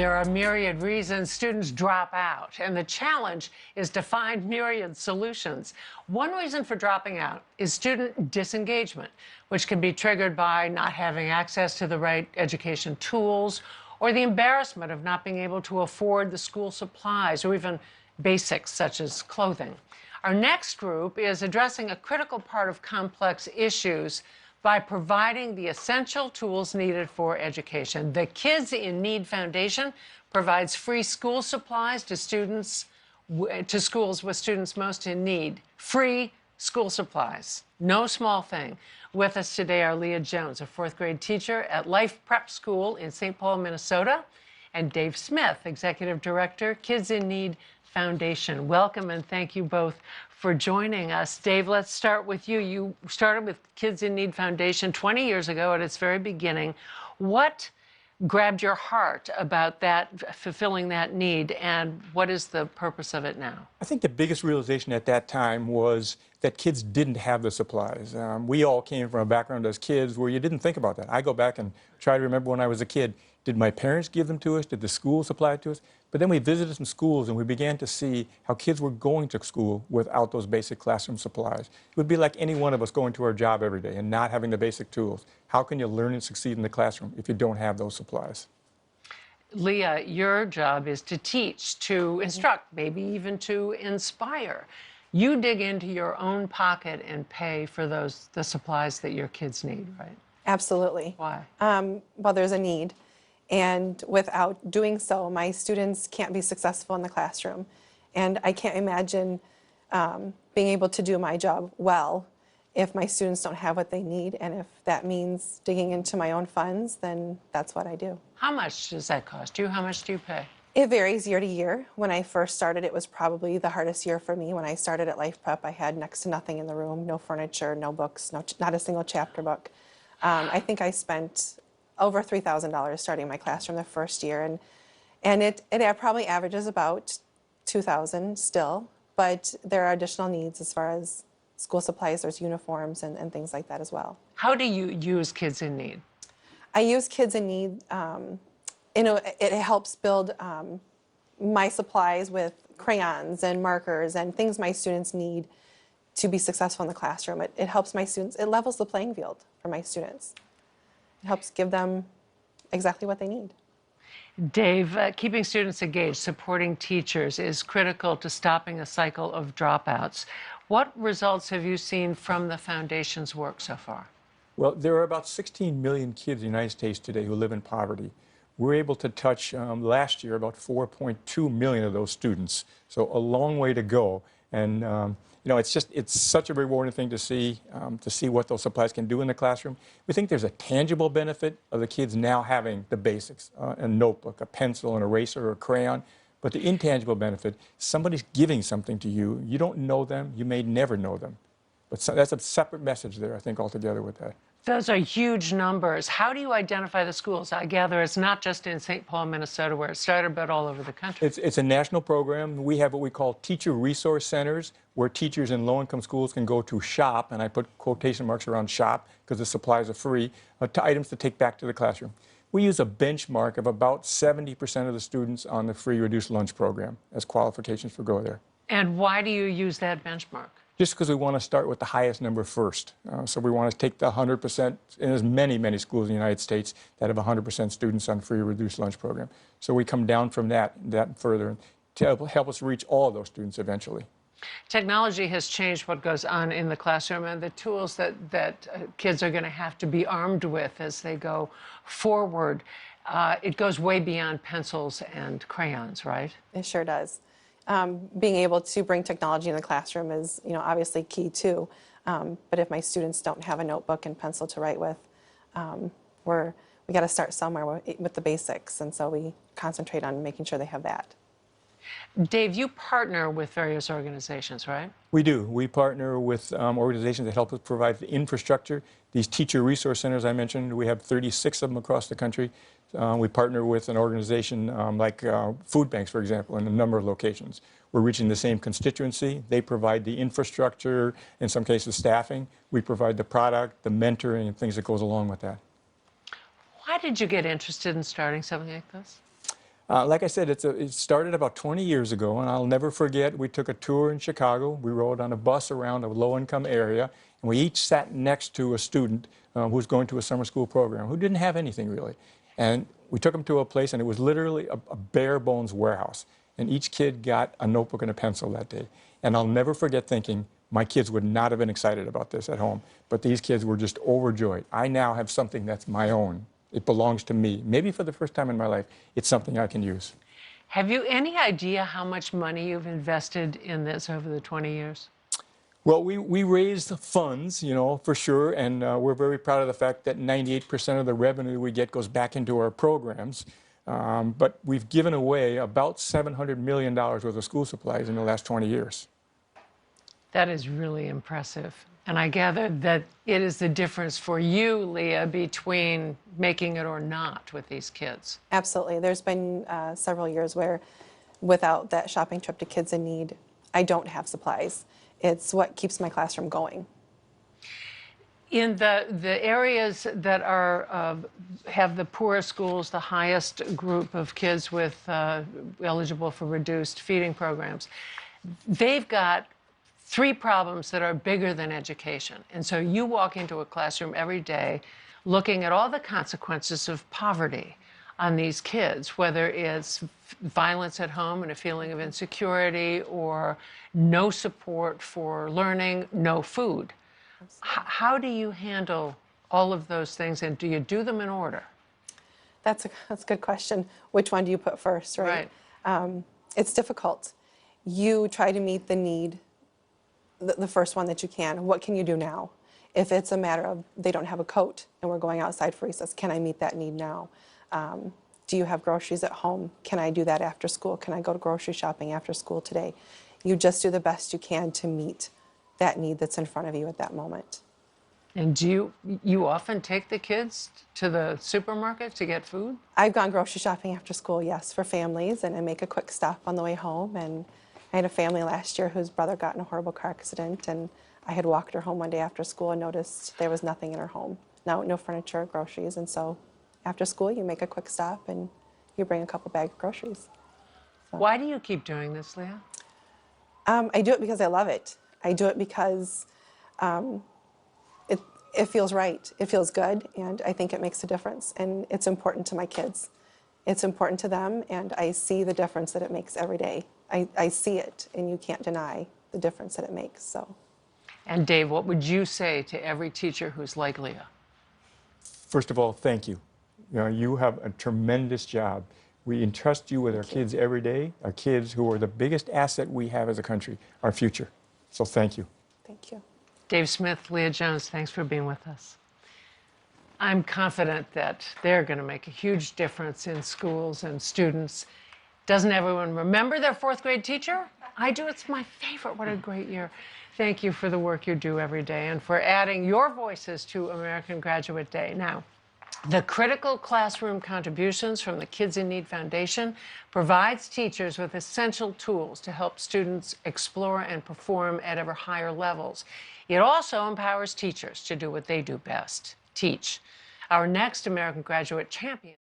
There are myriad reasons students drop out, and the challenge is to find myriad solutions. One reason for dropping out is student disengagement, which can be triggered by not having access to the right education tools or the embarrassment of not being able to afford the school supplies or even basics such as clothing. Our next group is addressing a critical part of complex issues by providing the essential tools needed for education. The Kids in Need Foundation provides free school supplies to schools with students most in need. Free school supplies, no small thing. With us today are Leah Jones, a fourth grade teacher at Life Prep School in St. Paul, Minnesota, and Dave Smith, Executive Director, Kids in Need Foundation. Welcome and thank you both for joining us. Dave, let's start with you. You started with Kids in Need Foundation 20 years ago at its very beginning. What grabbed your heart about that, fulfilling that need, and what is the purpose of it now? I think the biggest realization at that time was that kids didn't have the supplies. We all came from a background as kids where you didn't think about that. I go back and try to remember when I was a kid. Did my parents give them to us? Did the school supply it to us? But then we visited some schools and we began to see how kids were going to school without those basic classroom supplies. It would be like any one of us going to our job every day and not having the basic tools. How can you learn and succeed in the classroom if you don't have those supplies? Leah, your job is to teach, to instruct, maybe even to inspire. You dig into your own pocket and pay for the supplies that your kids need, right? Absolutely. Why? Well, there's a need. And without doing so, my students can't be successful in the classroom. And I can't imagine being able to do my job well if my students don't have what they need. And if that means digging into my own funds, then that's what I do. How much does that cost you? How much do you pay? It varies year to year. When I first started, it was probably the hardest year for me. When I started at Life Prep, I had next to nothing in the room, no furniture, no books, not a single chapter book. I think I spent over $3,000 starting my classroom the first year, and it probably averages about $2,000 still, but there are additional needs as far as school supplies. There's uniforms and things like that as well. How do you use Kids in Need? I use Kids in Need. It helps build my supplies with crayons and markers and things my students need to be successful in the classroom. It helps my students. It levels the playing field for my students. It helps give them exactly what they need. Dave, keeping students engaged, supporting teachers is critical to stopping a cycle of dropouts. What results have you seen from the Foundation's work so far? Well, there are about 16 million kids in the United States today who live in poverty. We're able to touch, last year, about 4.2 million of those students. So a long way to go. And it's such a rewarding thing to see what those supplies can do in the classroom. We think there's a tangible benefit of the kids now having the basics, a notebook, a pencil, an eraser, or a crayon. But the intangible benefit, somebody's giving something to you. You don't know them. You may never know them. But that's a separate message there, I think, altogether with that. Those are huge numbers. How do you identify the schools? I gather it's not just in St. Paul, Minnesota, where it started, but all over the country. It's a national program. We have what we call teacher resource centers, where teachers in low-income schools can go to shop, and I put quotation marks around shop because the supplies are free, to items to take back to the classroom. We use a benchmark of about 70% of the students on the free reduced lunch program as qualifications for go there. And why do you use that benchmark? Just because we want to start with the highest number first. So we want to take the 100%, and there's many, many schools in the United States that have 100% students on free reduced lunch program. So we come down from that further to help us reach all of those students eventually. Technology has changed what goes on in the classroom and the tools that kids are going to have to be armed with as they go forward. It goes way beyond pencils and crayons, right? It sure does. Being able to bring technology in the classroom is, obviously key too. But if my students don't have a notebook and pencil to write with, we got to start somewhere with the basics, and so we concentrate on making sure they have that. Dave, you partner with various organizations, right? We do. We partner with organizations that help us provide the infrastructure. These teacher resource centers I mentioned, we have 36 of them across the country. We partner with an organization like food banks, for example, in a number of locations. We're reaching the same constituency. They provide the infrastructure, in some cases staffing. We provide the product, the mentoring, and things that goes along with that. Why did you get interested in starting something like this? Like I said, it started about 20 years ago, and I'll never forget, we took a tour in Chicago. We rode on a bus around a low-income area, and we each sat next to a student who was going to a summer school program who didn't have anything really. And we took them to a place, and it was literally a bare-bones warehouse. And each kid got a notebook and a pencil that day. And I'll never forget thinking, my kids would not have been excited about this at home, but these kids were just overjoyed. I now have something that's my own. It belongs to me. Maybe for the first time in my life, it's something I can use. Have you any idea how much money you've invested in this over the 20 years? Well, we raised funds, you know, for sure, and we're very proud of the fact that 98% of the revenue we get goes back into our programs. But we've given away about $700 million worth of school supplies in the last 20 years. That is really impressive. And I gather that it is the difference for you, Leah, between making it or not with these kids. Absolutely. There's been several years where without that shopping trip to Kids in Need, I don't have supplies. It's what keeps my classroom going. In the areas that are have the poorest schools, the highest group of kids with eligible for reduced feeding programs, they've got three problems that are bigger than education. And so you walk into a classroom every day looking at all the consequences of poverty on these kids, whether it's violence at home and a feeling of insecurity, or no support for learning, no food. How do you handle all of those things, and do you do them in order? That's a good question. Which one do you put first, right? It's difficult. You try to meet the need, the first one that you can. What can you do now? If it's a matter of they don't have a coat and we're going outside for recess, can I meet that need now? Do you have groceries at home? Can I do that after school? Can I go to grocery shopping after school today? You just do the best you can to meet that need that's in front of you at that moment. And do you often take the kids to the supermarket to get food? I've gone grocery shopping after school, yes, for families, and I make a quick stop on the way home. And I had a family last year whose brother got in a horrible car accident, and I had walked her home one day after school and noticed there was nothing in her home. No furniture, groceries, and so after school you make a quick stop and you bring a couple bags of groceries. So. Why do you keep doing this, Leah? I do it because I love it. I do it because it feels right. It feels good, and I think it makes a difference. And it's important to my kids. It's important to them, and I see the difference that it makes every day. I see it, and you can't deny the difference that it makes. So. And Dave, what would you say to every teacher who's like Leah? First of all, thank you. You know, you have a tremendous job. We entrust you with our kids every day, our kids who are the biggest asset we have as a country, our future. So thank you. Thank you. Dave Smith, Leah Jones, thanks for being with us. I'm confident that they're going to make a huge difference in schools and students. Doesn't everyone remember their fourth grade teacher? I do. It's my favorite. What a great year. Thank you for the work you do every day and for adding your voices to American Graduate Day. Now, the Critical Classroom Contributions from the Kids in Need Foundation provides teachers with essential tools to help students explore and perform at ever higher levels. It also empowers teachers to do what they do best, teach. Our next American Graduate champion